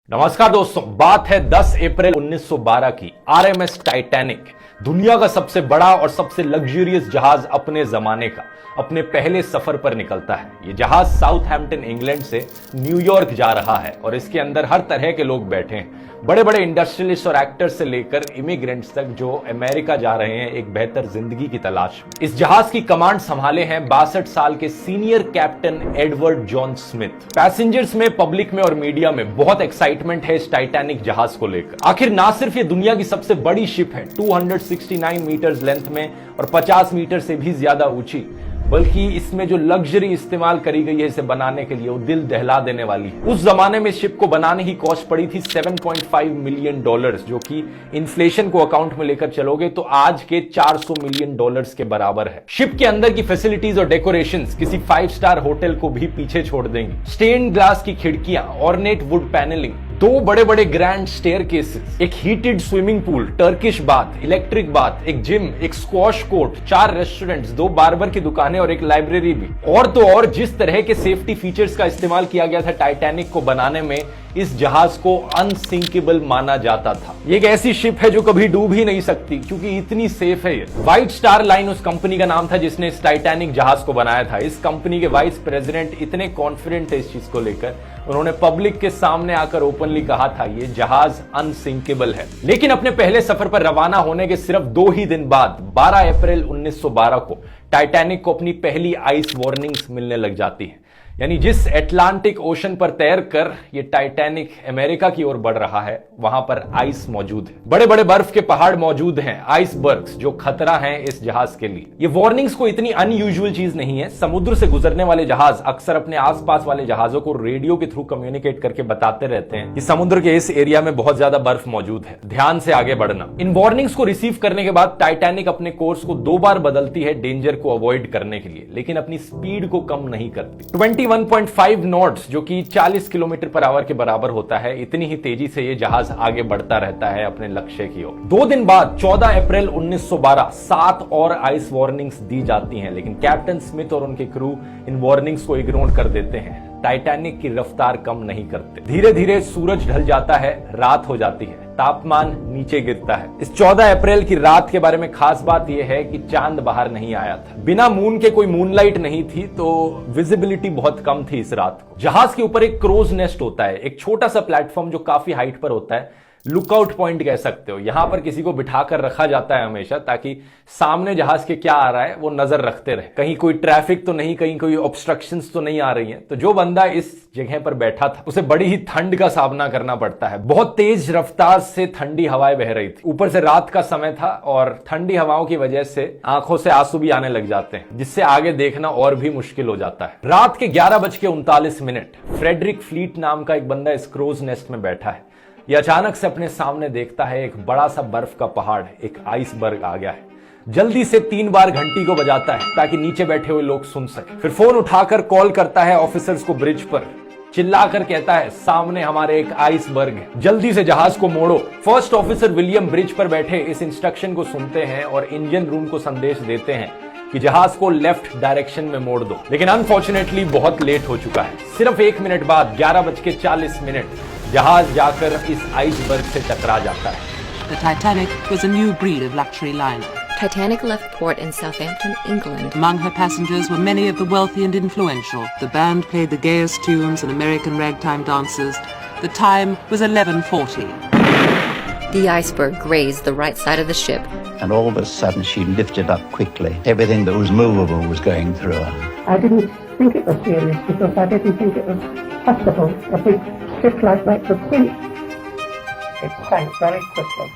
नमस्कार दोस्तों, बात है 10 अप्रैल 1912 की। आरएमएस टाइटैनिक, दुनिया का सबसे बड़ा और सबसे लग्जरियस जहाज अपने जमाने का, अपने पहले सफर पर निकलता है। यह जहाज साउथहैम्पटन इंग्लैंड से न्यूयॉर्क जा रहा है और इसके अंदर हर तरह के लोग बैठे हैं, बड़े बड़े इंडस्ट्रियलिस्ट और एक्टर्स से लेकर इमिग्रेंट्स तक जो अमेरिका जा रहे हैं एक बेहतर जिंदगी की तलाश में। इस जहाज की कमांड संभाले हैं 62 साल के senior captain Edward John Smith. Passengers में, पब्लिक में और मीडिया में बहुत एक्साइटमेंट है इस टाइटैनिक जहाज को लेकर। आखिर ना सिर्फ ये दुनिया की सबसे बड़ी शिप है 269 मीटर्स लेंथ में और 50 मीटर से भी ज्यादा ऊंची, बल्कि इसमें जो लग्जरी इस्तेमाल करी गई है इसे बनाने के लिए वो दिल दहला देने वाली है। उस जमाने में शिप को बनाने की कॉस्ट पड़ी थी $7.5 मिलियन, जो कि इन्फ्लेशन को अकाउंट में लेकर चलोगे तो आज के $400 मिलियन के बराबर है। शिप के अंदर की फैसिलिटीज और डेकोरेशंस किसी 5 स्टार होटल को भी पीछे छोड़ देंगी। स्टेन्ड ग्लास की खिड़कियां, ऑर्नेट वुड पैनलिंग, 2 बड़े बड़े ग्रैंड स्टेयरकेसेस, एक heated swimming pool, Turkish bath, electric bath, एक जिम, एक स्क्वॉश कोर्ट, 4 रेस्टोरेंट्स, 2 बार्बर की दुकानें और एक लाइब्रेरी भी। और तो और जिस तरह के सेफ्टी फीचर्स का इस्तेमाल किया गया था टाइटैनिक को बनाने में, इस जहाज को अनसिंकेबल माना जाता था। ये एक ऐसी शिप है जो कभी डूब ही नहीं सकती क्योंकि इतनी सेफ है ये। व्हाइट स्टार लाइन उस कंपनी का नाम था जिसने इस टाइटैनिक जहाज को बनाया था। इस कंपनी के वाइस प्रेसिडेंट इतने कॉन्फिडेंट थे इस चीज को लेकर, उन्होंने पब्लिक के सामने आकर ओपनली कहा था ये जहाज अनसिंकेबल है। लेकिन अपने पहले सफर पर रवाना होने के सिर्फ 2 ही दिन बाद 12 अप्रैल 1912 को टाइटैनिक को अपनी पहली आइस वार्निंग्स मिलने लग जाती है। यानी जिस अटलांटिक ओशन पर तैरकर ये टाइटैनिक अमेरिका की ओर बढ़ रहा है वहां पर आइस मौजूद है, बड़े बड़े बर्फ के पहाड़ मौजूद हैं, आइसबर्ग्स, जो खतरा हैं इस जहाज के लिए। ये वार्निंग्स को इतनी अनयूजुअल चीज नहीं है। समुद्र से गुजरने वाले जहाज अक्सर अपने आसपास वाले जहाजों को रेडियो के थ्रू कम्युनिकेट करके बताते रहते हैं कि समुद्र के इस एरिया में बहुत ज्यादा बर्फ मौजूद है, ध्यान से आगे बढ़ना। इन वार्निंग्स को रिसीव करने के बाद टाइटैनिक अपने कोर्स को 2 बार बदलती है डेंजर को अवॉइड करने के लिए, लेकिन अपनी स्पीड को कम नहीं करती। 21.5 नॉट्स, जो कि 40 किलोमीटर पर आवर के बराबर होता है, इतनी ही तेजी से ये जहाज आगे बढ़ता रहता है अपने लक्ष्य की ओर। 2 दिन बाद 14 अप्रैल 1912 7 और आइस वार्निंग्स दी जाती हैं, लेकिन कैप्टन स्मिथ और उनके क्रू इन वार्निंग्स को इग्नोर कर देते हैं। टाइटैनिक की रफ्तार कम नहीं करते। धीरे धीरे सूरज ढल जाता है, रात हो जाती है, तापमान नीचे गिरता है। इस 14 अप्रैल की रात के बारे में खास बात यह है कि चांद बाहर नहीं आया था। बिना मून के कोई मूनलाइट नहीं थी, तो विजिबिलिटी बहुत कम थी इस रात को। जहाज के ऊपर एक क्रोज नेस्ट होता है, एक छोटा सा प्लेटफॉर्म जो काफी हाइट पर होता है, लुकआउट पॉइंट कह सकते हो। यहां पर किसी को बिठाकर रखा जाता है हमेशा, ताकि सामने जहाज के क्या आ रहा है वो नजर रखते रहे, कहीं कोई ट्रैफिक तो नहीं, कहीं कोई ऑब्स्ट्रक्शंस तो नहीं आ रही हैं। तो जो बंदा इस जगह पर बैठा था उसे बड़ी ही ठंड का सामना करना पड़ता है। बहुत तेज रफ्तार से ठंडी हवाएं बह रही थी, ऊपर से रात का समय था और ठंडी हवाओं की वजह से आंखों से आंसू भी आने लग जाते हैं, जिससे आगे देखना और भी मुश्किल हो जाता है। रात के 11:39 फ्रेडरिक फ्लीट नाम का एक बंदा इस क्रोज नेस्ट में बैठा है। यह अचानक से अपने सामने देखता है एक बड़ा सा बर्फ का पहाड़, एक आइसबर्ग आ गया है। जल्दी से 3 बार घंटी को बजाता है ताकि नीचे बैठे हुए लोग सुन सके। फिर फोन उठाकर कॉल करता है ऑफिसर्स को ब्रिज पर, चिल्लाकर कहता है सामने हमारे एक आइसबर्ग है, जल्दी से जहाज को मोड़ो। फर्स्ट ऑफिसर विलियम ब्रिज पर बैठे इस इंस्ट्रक्शन को सुनते हैं और इंजन रूम को संदेश देते हैं कि जहाज को लेफ्ट डायरेक्शन में मोड़ दो। लेकिन अनफॉर्चुनेटली बहुत लेट हो चुका है। सिर्फ 1 मिनट बाद 11:40 जहाज जाकर इस आइसबर्ग से टकरा जाता है। The Titanic was a new breed of luxury liner. Titanic left port in Southampton, England. Among her passengers were many of the wealthy and influential. The band played the gayest tunes and American ragtime dances. The time was 11:40. The iceberg grazed the right side of the ship. And all of a sudden she lifted up quickly. Everything that was movable was going through her. I didn't think it was serious because I didn't think it was possible. A big ship like that could sink. It sank very quickly.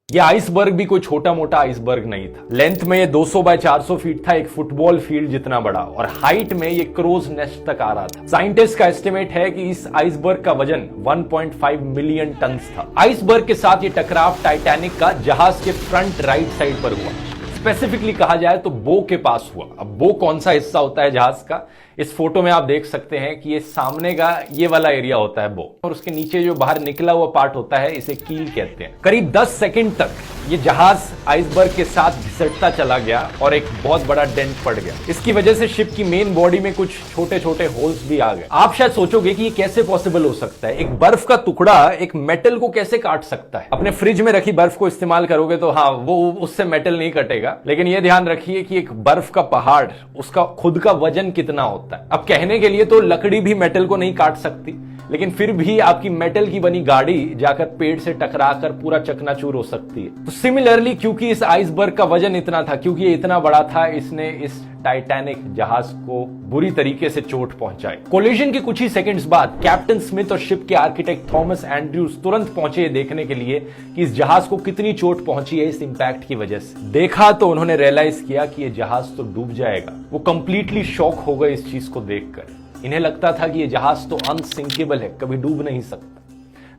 ये iceberg भी कोई छोटा मोटा iceberg नहीं था। Length में ये 200 bye 400 feet था, एक फुटबॉल फील्ड जितना बड़ा, और हाइट में ये क्रोज नेस्ट तक आ रहा था। साइंटिस्ट का एस्टिमेट है कि इस आइसबर्ग का वजन 1.5 मिलियन टन था। आइसबर्ग के साथ ये टकराव टाइटैनिक का जहाज के फ्रंट राइट साइड पर हुआ। स्पेसिफिकली कहा जाए तो बो के पास हुआ। अब बो कौन सा हिस्सा होता है जहाज का, इस फोटो में आप देख सकते हैं कि ये सामने का ये वाला एरिया होता है बो, और उसके नीचे जो बाहर निकला हुआ पार्ट होता है इसे कील कहते हैं। करीब 10 सेकंड तक ये जहाज आइसबर्ग के साथ घिसटता चला गया और एक बहुत बड़ा डेंट पड़ गया। इसकी वजह से शिप की मेन बॉडी में कुछ छोटे छोटे होल्स भी आ गए। आप शायद सोचोगे कि ये कैसे पॉसिबल हो सकता है, एक बर्फ का टुकड़ा एक मेटल को कैसे काट सकता है। अपने फ्रिज में रखी बर्फ को इस्तेमाल करोगे तो हाँ, वो उससे मेटल नहीं कटेगा, लेकिन ये ध्यान रखिए कि एक बर्फ का पहाड़, उसका खुद का वजन कितना होता है। अब कहने के लिए तो लकड़ी भी मेटल को नहीं काट सकती, लेकिन फिर भी आपकी मेटल की बनी गाड़ी जाकर पेड़ से टकराकर पूरा चकनाचूर हो सकती है। तो सिमिलरली क्योंकि इस आइसबर्ग का वजन इतना था, क्योंकि ये इतना बड़ा था, इसने इस टाइटैनिक जहाज को बुरी तरीके से चोट पहुंचाई। कोलिजन के कुछ ही सेकंड्स बाद कैप्टन स्मिथ और शिप के आर्किटेक्ट थॉमस एंड्रयूज तुरंत पहुंचे देखने के लिए कि इस जहाज को कितनी चोट पहुंची है इस इंपैक्ट की वजह से। देखा तो उन्होंने रियलाइज किया कि यह जहाज तो डूब जाएगा। वो कंप्लीटली शॉक हो गए इस चीज को देखकर। इन्हें लगता था कि यह जहाज तो अनसिंकेबल है, कभी डूब नहीं सकता।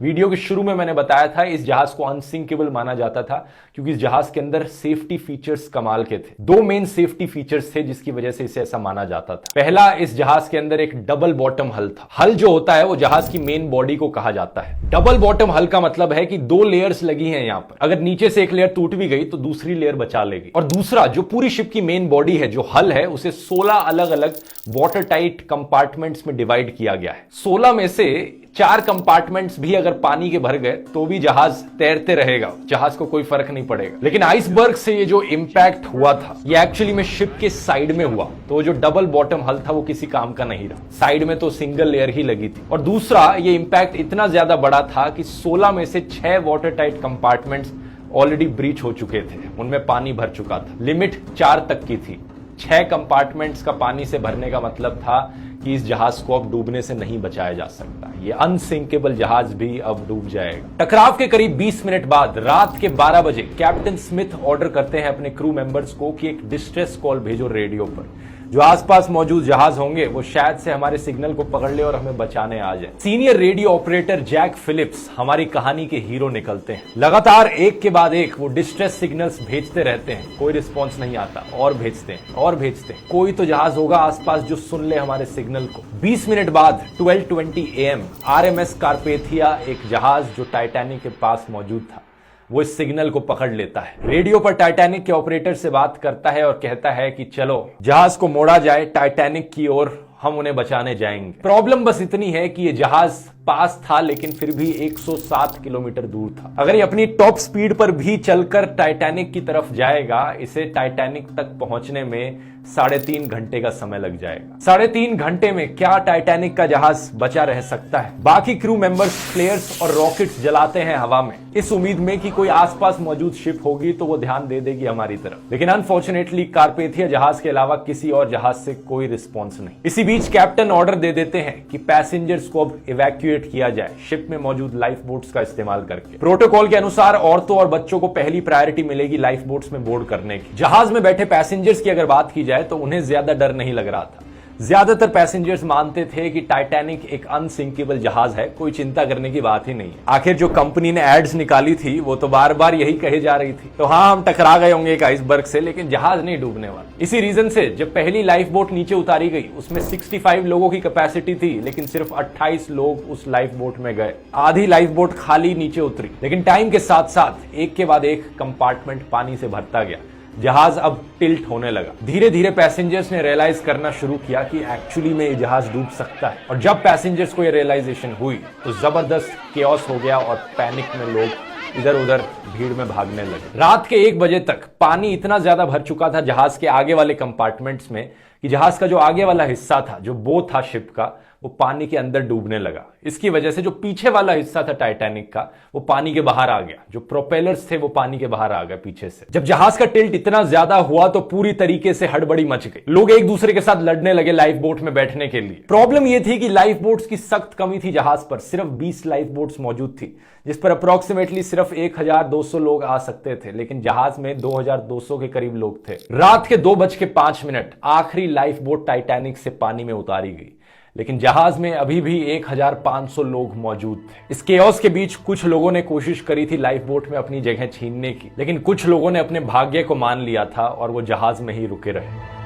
वीडियो के शुरू में मैंने बताया था इस जहाज को अनसिंकेबल माना जाता था क्योंकि इस जहाज के अंदर सेफ्टी फीचर्स कमाल के थे। दो मेन सेफ्टी फीचर्स थे जिसकी वजह से इसे ऐसा माना जाता था। पहला, इस जहाज के अंदर एक डबल बॉटम हल था। हल जो होता है वो जहाज की मेन बॉडी को कहा जाता है। डबल बॉटम हल का मतलब है कि 2 लेयर्स लगी हैं यहां पर। अगर नीचे से एक लेयर टूट भी गई तो दूसरी लेयर बचा लेगी। और दूसरा, जो पूरी शिप की मेन बॉडी है, जो हल है, उसे 16 अलग अलग वाटर टाइट कंपार्टमेंट्स में डिवाइड किया गया है। 16 में से 4 कंपार्टमेंट्स भी अगर पानी के भर गए तो भी जहाज तैरते रहेगा, जहाज को कोई फर्क नहीं पड़ेगा। लेकिन आइसबर्ग से ये जो इंपैक्ट हुआ था ये एक्चुअली में शिप के साइड में हुआ, तो जो डबल बॉटम हल था वो किसी काम का नहीं रहा। साइड में तो सिंगल लेयर ही लगी थी। और दूसरा, ये इंपैक्ट इतना ज्यादा बड़ा था कि 16 में से 6 water tight compartments already breach हो चुके थे, उनमें पानी भर चुका था। लिमिट 4 तक की थी। 6 कंपार्टमेंट्स का पानी से भरने का मतलब था कि इस जहाज को अब डूबने से नहीं बचाया जा सकता। ये अनसिंकेबल जहाज भी अब डूब जाएगा। टकराव के करीब 20 मिनट बाद रात के 12 बजे कैप्टन स्मिथ ऑर्डर करते हैं अपने क्रू मेंबर्स को कि एक डिस्ट्रेस कॉल भेजो रेडियो पर। जो आसपास मौजूद जहाज होंगे वो शायद से हमारे सिग्नल को पकड़ ले और हमें बचाने आ जाए। Senior radio operator Jack Phillips हमारी कहानी के हीरो निकलते हैं। लगातार एक के बाद एक वो डिस्ट्रेस सिग्नल्स भेजते रहते हैं, कोई रिस्पॉन्स नहीं आता, और भेजते हैं और भेजते हैं। कोई तो जहाज होगा आसपास जो सुन ले हमारे सिग्नल को। 20 मिनट बाद 12:20 AM RMS कार्पेथिया, एक जहाज जो टाइटैनिक के पास मौजूद था, वो इस सिग्नल को पकड़ लेता है। रेडियो पर टाइटैनिक के ऑपरेटर से बात करता है और कहता है कि चलो जहाज को मोड़ा जाए टाइटैनिक की ओर, हम उन्हें बचाने जाएंगे। प्रॉब्लम बस इतनी है कि ये जहाज पास था लेकिन फिर भी 107 किलोमीटर दूर था। अगर ये अपनी टॉप स्पीड पर भी चलकर टाइटैनिक की तरफ जाएगा, इसे टाइटैनिक तक पहुंचने में 3.5 घंटे का समय लग जाएगा। 3.5 घंटे में क्या टाइटैनिक का जहाज बचा रह सकता है? बाकी क्रू मेंबर्स फ्लेयर्स और रॉकेट्स जलाते हैं हवा में, इस उम्मीद में कि कोई आसपास मौजूद शिप होगी तो वो ध्यान दे देगी हमारी तरफ। लेकिन अनफॉर्चुनेटली कार्पेथिया जहाज के अलावा किसी और जहाज से कोई रिस्पॉन्स नहीं। इसी बीच कैप्टन ऑर्डर दे देते हैं कि पैसेंजर्स को अब इवैक्यूएट किया जाए शिप में मौजूद लाइफ बोट्स का इस्तेमाल करके। प्रोटोकॉल के अनुसार औरतों और बच्चों को पहली प्रायोरिटी मिलेगी लाइफ बोट्स में बोर्ड करने की। जहाज में बैठे पैसेंजर्स की अगर बात की जाए तो उन्हें ज्यादा डर नहीं लग रहा था। ज्यादातर पैसेंजर्स मानते थे कि टाइटैनिक एक अनसिंकेबल जहाज है, कोई चिंता करने की बात ही नहीं है। आखिर जो कंपनी ने एड्स निकाली थी वो तो बार बार यही कहे जा रही थी। तो हाँ, हम टकरा गए होंगे एक आइसबर्ग से, लेकिन जहाज नहीं डूबने वाला। इसी रीजन से जब पहली लाइफ बोट नीचे उतारी गई उसमें 65 लोगों की कैपेसिटी थी, लेकिन सिर्फ 28 लोग उस लाइफ बोट में गए। आधी लाइफ बोट खाली नीचे उतरी। लेकिन टाइम के साथ साथ एक के बाद एक कंपार्टमेंट पानी से भरता गया। जहाज अब टिल्ट होने लगा। धीरे धीरे पैसेंजर्स ने रियलाइज करना शुरू किया कि एक्चुअली में ये जहाज डूब सकता है। और जब पैसेंजर्स को ये रियलाइजेशन हुई तो जबरदस्त केओस हो गया और पैनिक में लोग इधर उधर भीड़ में भागने लगे। रात के 1 बजे तक पानी इतना ज्यादा भर चुका था जहाज के आगे वाले कंपार्टमेंट्स में कि जहाज का जो आगे वाला हिस्सा था, जो बो था शिप का, वो पानी के अंदर डूबने लगा। इसकी वजह से जो पीछे वाला हिस्सा था टाइटैनिक का, वो पानी के बाहर आ गया। जो प्रोपेलर्स थे वो पानी के बाहर आ गए पीछे से। जब जहाज का टिल्ट इतना ज्यादा हुआ तो पूरी तरीके से हड़बड़ी मच गई। लोग एक दूसरे के साथ लड़ने लगे लाइफ बोट में बैठने के लिए। प्रॉब्लम ये थी कि लाइफ बोट्स की सख्त कमी थी जहाज पर। सिर्फ 20 लाइफ बोट्स मौजूद थी जिस पर अप्रोक्सीमेटली सिर्फ 1200 लोग आ सकते थे, लेकिन जहाज में 2200 के करीब लोग थे। रात के 2:05 आखिरी लाइफ बोट टाइटैनिक से पानी में उतारी गई, लेकिन जहाज में अभी भी 1500 लोग मौजूद थे। इस केओस के बीच कुछ लोगों ने कोशिश करी थी लाइफ बोट में अपनी जगह छीनने की, लेकिन कुछ लोगों ने अपने भाग्य को मान लिया था और वो जहाज में ही रुके रहे।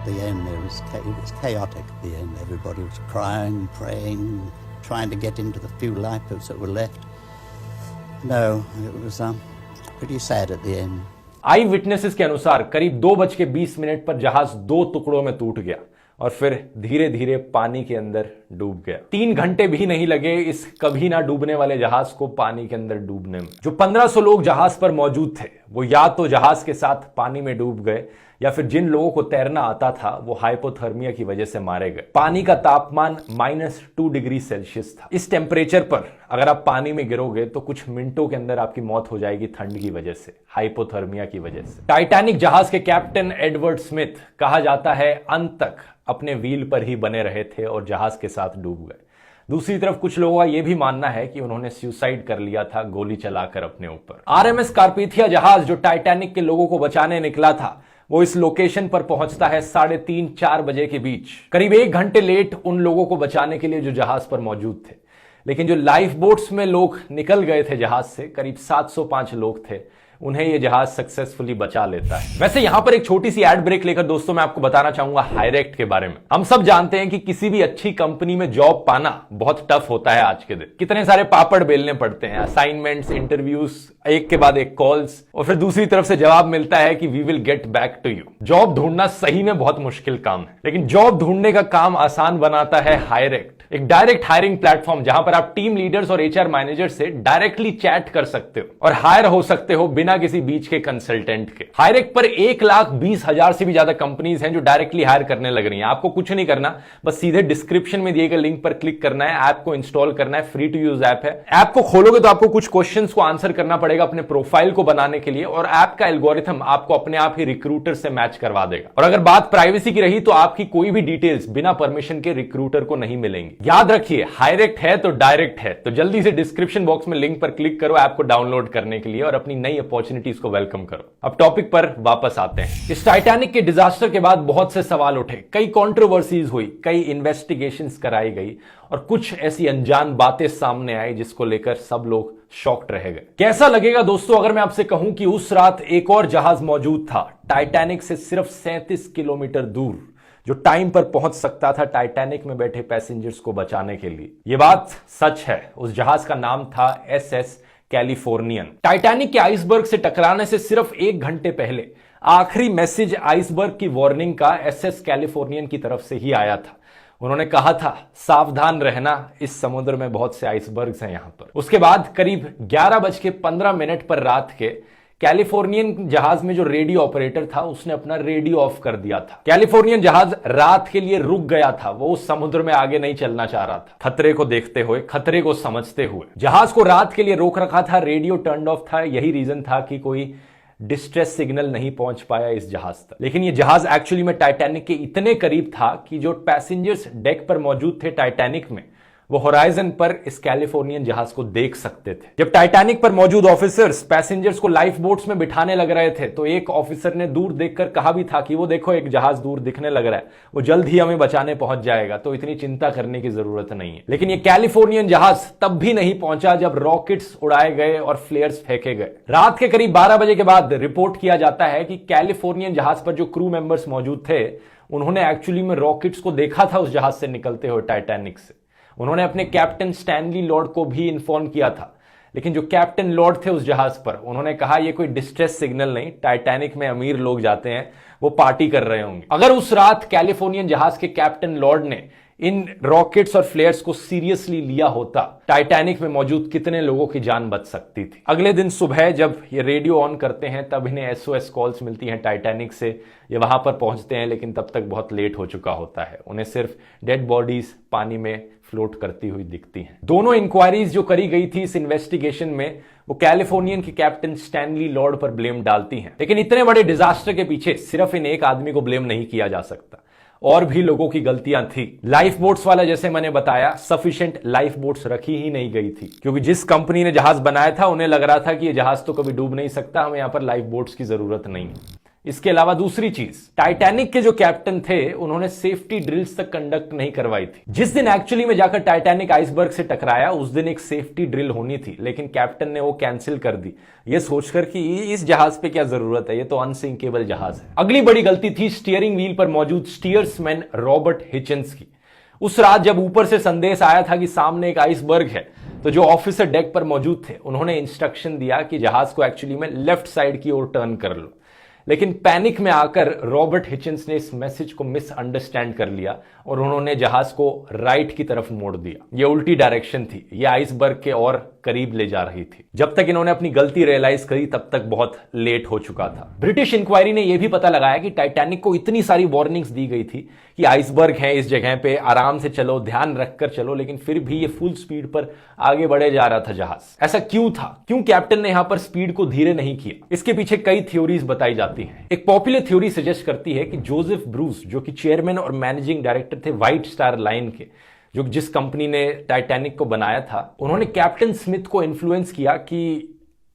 the end, it was chaotic at the end. Everybody was crying, praying, trying to get into the few lifeboats that were left. No, it was pretty sad at the end. I witnesses के अनुसार करीब 2:20 पर जहाज 2 टुकड़ों में टूट गया और फिर धीरे धीरे पानी के अंदर डूब गया। 3 घंटे भी नहीं लगे इस कभी ना डूबने वाले जहाज को पानी के अंदर डूबने में। जो 1500 लोग जहाज पर मौजूद थे वो या तो जहाज के साथ पानी में डूब गए या फिर जिन लोगों को तैरना आता था वो हाइपोथर्मिया की वजह से मारे गए। पानी का तापमान -2 डिग्री सेल्सियस था। इस टेम्परेचर पर अगर आप पानी में गिरोगे तो कुछ मिनटों के अंदर आपकी मौत हो जाएगी ठंड की वजह से, हाइपोथर्मिया की वजह से। टाइटैनिक जहाज के कैप्टन एडवर्ड स्मिथ कहा जाता है अंत तक अपने व्हील पर ही बने रहे थे और जहाज के साथ डूब गए। दूसरी तरफ कुछ लोगों का यह भी मानना है कि उन्होंने सुसाइड कर लिया था गोली चलाकर अपने ऊपर। आरएमएस कार्पेथिया जहाज जो टाइटैनिक के लोगों को बचाने निकला था वो इस लोकेशन पर पहुंचता है 3:30-4 बजे के बीच। करीब 1 घंटे लेट उन लोगों को बचाने के लिए जो जहाज पर मौजूद थे। लेकिन जो लाइफ बोट्स में लोग निकल गए थे जहाज से, करीब 705 लोग थे, उन्हें यह जहाज सक्सेसफुली बचा लेता है। वैसे यहां पर एक छोटी सी एड ब्रेक लेकर दोस्तों मैं आपको बताना चाहूंगा हायरेक्ट के बारे में। हम सब जानते हैं कि किसी भी अच्छी कंपनी में जॉब पाना बहुत टफ होता है आज के दिन। कितने सारे पापड़ बेलने पड़ते हैं, असाइनमेंट्स, इंटरव्यूज, एक के बाद एक कॉल्स, और फिर दूसरी तरफ से जवाब मिलता है कि we will get back to you. Job ढूंढना सही में बहुत मुश्किल काम है, लेकिन जॉब ढूंढने का काम आसान बनाता है हायरेक्ट, एक डायरेक्ट हायरिंग प्लेटफॉर्म जहां पर आप टीम लीडर्स और एचआर मैनेजर से डायरेक्टली चैट कर सकते हो और हायर हो सकते हो बिना किसी बीच के कंसल्टेंट के। हायरेक्ट पर 1,20,000 से भी ज्यादा कंपनीज हैं जो डायरेक्टली हायर करने लग रही हैं। आपको कुछ नहीं करना, बस सीधे डिस्क्रिप्शन में दिए गए लिंक पर क्लिक करना है, ऐप को इंस्टॉल करना है, फ्री टू यूज ऐप है। ऐप को खोलोगे तो आपको कुछ क्वेश्चंस को आंसर करना पड़ेगा अपने प्रोफाइल को बनाने के लिए, और ऐप का एल्गोरिथम आपको अपने आप ही रिक्रूटर से मैच करवा देगा। और अगर बात प्राइवेसी की रही तो आपकी कोई भी डिटेल्स बिना परमिशन के रिक्रूटर को नहीं मिलेंगी। याद रखिए, हायरेक्ट है तो डायरेक्ट है। तो जल्दी से डिस्क्रिप्शन बॉक्स में लिंक पर क्लिक करो ऐप को डाउनलोड करने के लिए और अपनी नई अपॉर्चुनिटीज को वेलकम करो। अब टॉपिक पर वापस आते हैं। इस टाइटैनिक के डिजास्टर के बाद बहुत से सवाल उठे, कई कंट्रोवर्सीज हुई, कई इन्वेस्टिगेशंस कराई गई और कुछ ऐसी अनजान बातें सामने आई जिसको लेकर सब लोग शॉक्ड रह गए। कैसा लगेगा दोस्तों अगर मैं आपसे कहूं कि उस रात एक और जहाज मौजूद था टाइटैनिक से सिर्फ 37 किलोमीटर दूर, जो टाइम पर पहुंच सकता था टाइटैनिक में बैठे पैसेंजर्स को बचाने के लिए। यह बात सच है। उस जहाज का नाम था SS कैलिफोर्नियन। टाइटैनिक के आइसबर्ग से टकराने से सिर्फ 1 घंटे पहले आखिरी मैसेज आइसबर्ग की वार्निंग का SS कैलिफोर्नियन की तरफ से ही आया था। उन्होंने कहा था सावधान रहना, इस समुद्र में बहुत से आइसबर्ग्स हैं यहां पर। उसके बाद करीब 11:15 पर रात के कैलिफोर्नियन जहाज में जो रेडियो ऑपरेटर था उसने अपना रेडियो ऑफ कर दिया था। कैलिफोर्नियन जहाज रात के लिए रुक गया था, वो उस समुद्र में आगे नहीं चलना चाह रहा था। खतरे को देखते हुए, खतरे को समझते हुए जहाज को रात के लिए रोक रखा था, रेडियो टर्न ऑफ था। यही रीजन था कि कोई डिस्ट्रेस सिग्नल नहीं पहुंच पाया इस जहाज तक। लेकिन यह जहाज एक्चुअली में टाइटैनिक के इतने करीब था कि जो पैसेंजर्स डेक पर मौजूद थे टाइटैनिक में, वो होराइजन पर इस कैलिफोर्नियन जहाज को देख सकते थे। जब टाइटैनिक पर मौजूद ऑफिसर्स पैसेंजर्स को लाइफ बोट्स में बिठाने लग रहे थे तो एक ऑफिसर ने दूर देखकर कहा भी था कि वो देखो एक जहाज दूर दिखने लग रहा है, वो जल्द ही हमें बचाने पहुंच जाएगा, तो इतनी चिंता करने की जरूरत नहीं है। लेकिन ये कैलिफोर्नियन जहाज तब भी नहीं पहुंचा जब रॉकेट्स उड़ाए गए और फ्लेयर्स फेंके गए। रात के करीब 12 बजे के बाद रिपोर्ट किया जाता है कि कैलिफोर्नियन जहाज पर जो क्रू मेंबर्स मौजूद थे उन्होंने एक्चुअली में रॉकेट्स को देखा था उस जहाज से निकलते हुए टाइटैनिक से। उन्होंने अपने कैप्टन स्टैनली लॉर्ड को भी इन्फॉर्म किया था, लेकिन जो कैप्टन लॉर्ड थे उस जहाज पर, उन्होंने कहा ये कोई डिस्ट्रेस सिग्नल नहीं, टाइटैनिक में अमीर लोग जाते हैं, वो पार्टी कर रहे होंगे। अगर उस रात कैलिफोर्नियन जहाज के कैप्टन लॉर्ड ने इन रॉकेट्स और फ्लेयर्स को सीरियसली लिया होता, टाइटैनिक में मौजूद कितने लोगों की जान बच सकती थी। अगले दिन सुबह जब ये रेडियो ऑन करते हैं तब इन्हें SOS कॉल्स मिलती हैं टाइटैनिक से। ये वहां पर पहुंचते हैं लेकिन तब तक बहुत लेट हो चुका होता है। उन्हें सिर्फ डेड बॉडीज पानी में फ्लोट करती हुई दिखती हैं। दोनों इंक्वायरीज जो करी गई थी इस इन्वेस्टिगेशन में, वो कैलिफोर्नियन के कैप्टन स्टैनली लॉर्ड पर ब्लेम डालती हैं। लेकिन इतने बड़े डिजास्टर के पीछे सिर्फ इन एक आदमी को ब्लेम नहीं किया जा सकता, और भी लोगों की गलतियां थी। लाइफ बोट्स वाला, जैसे मैंने बताया, सफिशिएंट लाइफ बोट्स रखी ही नहीं गई थी, क्योंकि जिस कंपनी ने जहाज बनाया था उन्हें लग रहा था कि यह जहाज तो कभी डूब नहीं सकता, हमें यहां पर लाइफ बोट्स की जरूरत नहीं है। इसके अलावा दूसरी चीज, टाइटैनिक के जो कैप्टन थे उन्होंने सेफ्टी ड्रिल्स तक कंडक्ट नहीं करवाई थी। जिस दिन एक्चुअली में जाकर टाइटैनिक आइसबर्ग से टकराया उस दिन एक सेफ्टी ड्रिल होनी थी, लेकिन कैप्टन ने वो कैंसिल कर दी, ये सोचकर कि इस जहाज पे क्या जरूरत है, ये तो अनसिंकेबल जहाज है। अगली बड़ी गलती थी स्टीयरिंग व्हील पर मौजूद स्टीयर्समैन रॉबर्ट हिचिंस की। उस रात जब ऊपर से संदेश आया था कि सामने एक आइसबर्ग है, तो जो ऑफिसर डेक पर मौजूद थे उन्होंने इंस्ट्रक्शन दिया कि जहाज को एक्चुअली में लेफ्ट साइड की ओर टर्न कर लो। लेकिन पैनिक में आकर रॉबर्ट हिचिंस ने इस मैसेज को मिसअंडरस्टैंड कर लिया और उन्होंने जहाज को राइट की तरफ मोड़ दिया। यह उल्टी डायरेक्शन थी, यह आइसबर्ग के और करीब ले जा रही थी। जब तक इन्होंने अपनी गलती रियलाइज करी तब तक बहुत लेट हो चुका था। ब्रिटिश इंक्वायरी ने यह भी पता लगाया कि टाइटैनिक को इतनी सारी वार्निंग्स दी गई थी कि आइसबर्ग है इस जगह पे, आराम से चलो, ध्यान रखकर चलो, लेकिन फिर भी ये फुल स्पीड पर आगे बढ़े जा रहा था जहाज। ऐसा क्यों था? क्यों कैप्टन ने यहां पर स्पीड को धीरे नहीं किया? इसके पीछे कई थ्योरीज बताई जाती हैं। एक पॉपुलर थ्योरी सजेस्ट करती है कि जोसेफ ब्रूस, जो कि चेयरमैन और मैनेजिंग डायरेक्टर थे व्हाइट स्टार लाइन के, जो जिस कंपनी ने टाइटैनिक को बनाया था, उन्होंने कैप्टन स्मिथ को इन्फ्लुएंस किया कि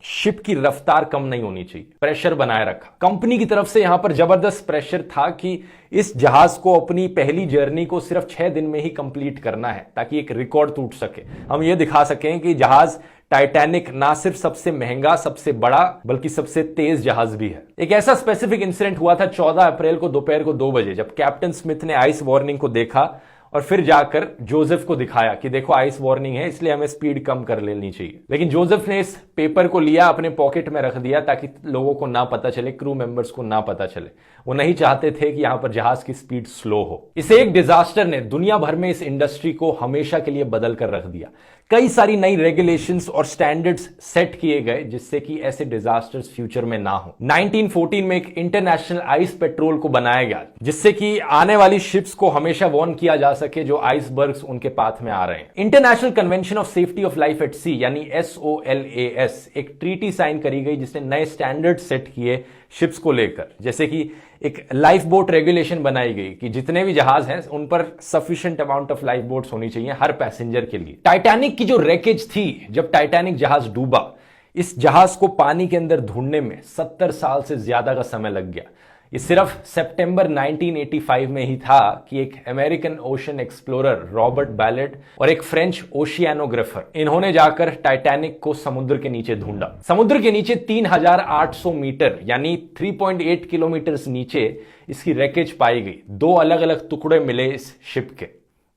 शिप की रफ्तार कम नहीं होनी चाहिए, प्रेशर बनाए रखा। कंपनी की तरफ से यहां पर जबरदस्त प्रेशर था कि इस जहाज को अपनी पहली जर्नी को सिर्फ 6 दिन में ही कंप्लीट करना है, ताकि एक रिकॉर्ड टूट सके। हम ये दिखा सकें कि जहाज टाइटैनिक ना सिर्फ सबसे महंगा, सबसे बड़ा, बल्कि सबसे तेज जहाज भी है। एक ऐसा स्पेसिफिक इंसिडेंट हुआ था 14 अप्रैल को दोपहर को 2 बजे, जब कैप्टन स्मिथ ने आइस वार्निंग को देखा और फिर जाकर जोसेफ को दिखाया कि देखो आइस वार्निंग है, इसलिए हमें स्पीड कम कर लेनी चाहिए। लेकिन जोसेफ ने इस पेपर को लिया, अपने पॉकेट में रख दिया, ताकि लोगों को ना पता चले, क्रू मेंबर्स को ना पता चले। वो नहीं चाहते थे कि यहां पर जहाज की स्पीड स्लो हो। इसे एक डिजास्टर ने दुनिया भर में इस इंडस्ट्री को हमेशा के लिए बदल कर रख दिया। कई सारी नई रेगुलेशंस और स्टैंडर्ड्स सेट किए गए जिससे कि ऐसे डिजास्टर्स फ्यूचर में ना हो। 1914 में एक इंटरनेशनल आइस पेट्रोल को बनाया गया, जिससे कि आने वाली शिप्स को हमेशा वार्न किया जा सके जो आइसबर्ग्स उनके पाथ में आ रहे हैं। International convention of safety of life at sea यानी SOLAS एक ट्रीटी साइन करी गई जिसने नए स्टैंडर्ड सेट किए शिप्स को लेकर, जैसे कि एक लाइफ बोट रेगुलेशन बनाई गई कि जितने भी जहाज हैं उन पर sufficient amount of life boats होनी चाहिए हर पैसेंजर के लिए। टाइटैनिक की जो रैकेज थी, जब टाइटैनिक जहाज डूबा, इस जहाज को पानी के अंदर ढूंढने में 70 साल से ज्यादा का समय लग गया। ये सिर्फ सितंबर 1985 में ही था कि एक American ocean explorer Robert ballot और एक फ्रेंच ओशियानोग्राफर, इन्होंने जाकर टाइटैनिक को समुद्र के नीचे ढूंढा। समुद्र के नीचे 3800 मीटर यानी 3.8 किलोमीटर नीचे इसकी रैकेज पाई गई। 2 अलग अलग टुकड़े मिले इस शिप के।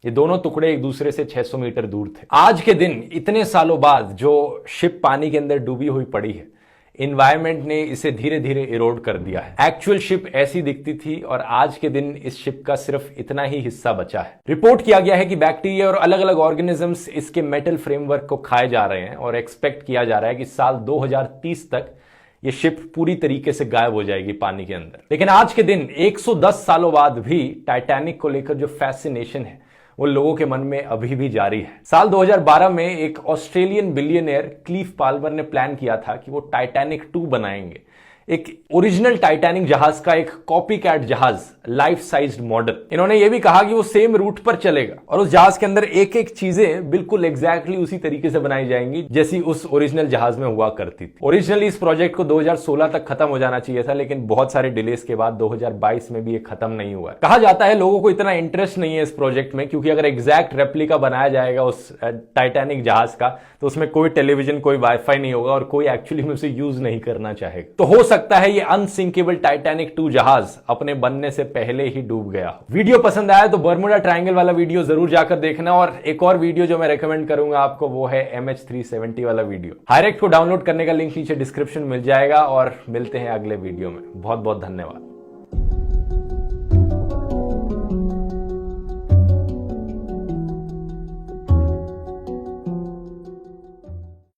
ये दोनों टुकड़े एक दूसरे से 600 मीटर दूर थे। आज के दिन, इतने सालों बाद, जो शिप पानी के अंदर डूबी हुई पड़ी है, इन्वायरमेंट ने इसे धीरे धीरे इरोड कर दिया है। एक्चुअल शिप ऐसी दिखती थी और आज के दिन इस शिप का सिर्फ इतना ही हिस्सा बचा है। रिपोर्ट किया गया है कि बैक्टीरिया और अलग अलग ऑर्गेनिजम्स इसके मेटल फ्रेमवर्क को खाए जा रहे हैं और एक्सपेक्ट किया जा रहा है कि साल 2030 तक ये शिप पूरी तरीके से गायब हो जाएगी पानी के अंदर। लेकिन आज के दिन 110 सालों बाद भी टाइटैनिक को लेकर जो फैसिनेशन है वो लोगों के मन में अभी भी जारी है। साल 2012 में एक ऑस्ट्रेलियन बिलियनियर क्लीफ पाल्मर ने प्लान किया था कि वो टाइटैनिक 2 बनाएंगे, एक ओरिजिनल टाइटैनिक जहाज का एक कॉपी कैट जहाज, लाइफ साइज्ड मॉडल। इन्होंने ये भी कहा कि वो सेम रूट पर चलेगा और उस जहाज के अंदर एक एक चीजें बिल्कुल एग्जैक्टली उसी तरीके से बनाई जाएंगी जैसी उस ओरिजिनल जहाज में हुआ करती थी। ओरिजिनली इस प्रोजेक्ट को 2016 तक खत्म हो जाना चाहिए था, लेकिन बहुत सारे डिलेस के बाद 2022 में भी ये खत्म नहीं हुआ। कहा जाता है लोगों को इतना इंटरेस्ट नहीं है इस प्रोजेक्ट में, क्योंकि अगर एग्जैक्ट रेप्लिका बनाया जाएगा उस टाइटैनिक जहाज का, तो उसमें कोई टेलीविजन, कोई वाईफाई नहीं होगा और कोई एक्चुअली में उसे यूज नहीं करना चाहेगा। तो हो सकता है ये अनसिंकेबल टाइटैनिक 2 जहाज अपने बनने से पहले ही डूब गया। वीडियो पसंद आया तो बर्मुडा ट्रायंगल वाला वीडियो जरूर जाकर देखना, और एक और वीडियो जो मैं रेकमेंड करूंगा आपको वो है MH370 वाला वीडियो। हायरेक्ट को डाउनलोड करने का लिंक नीचे डिस्क्रिप्शन मिल जाएगा और मिलते हैं अगले वीडियो में। बहुत बहुत धन्यवाद।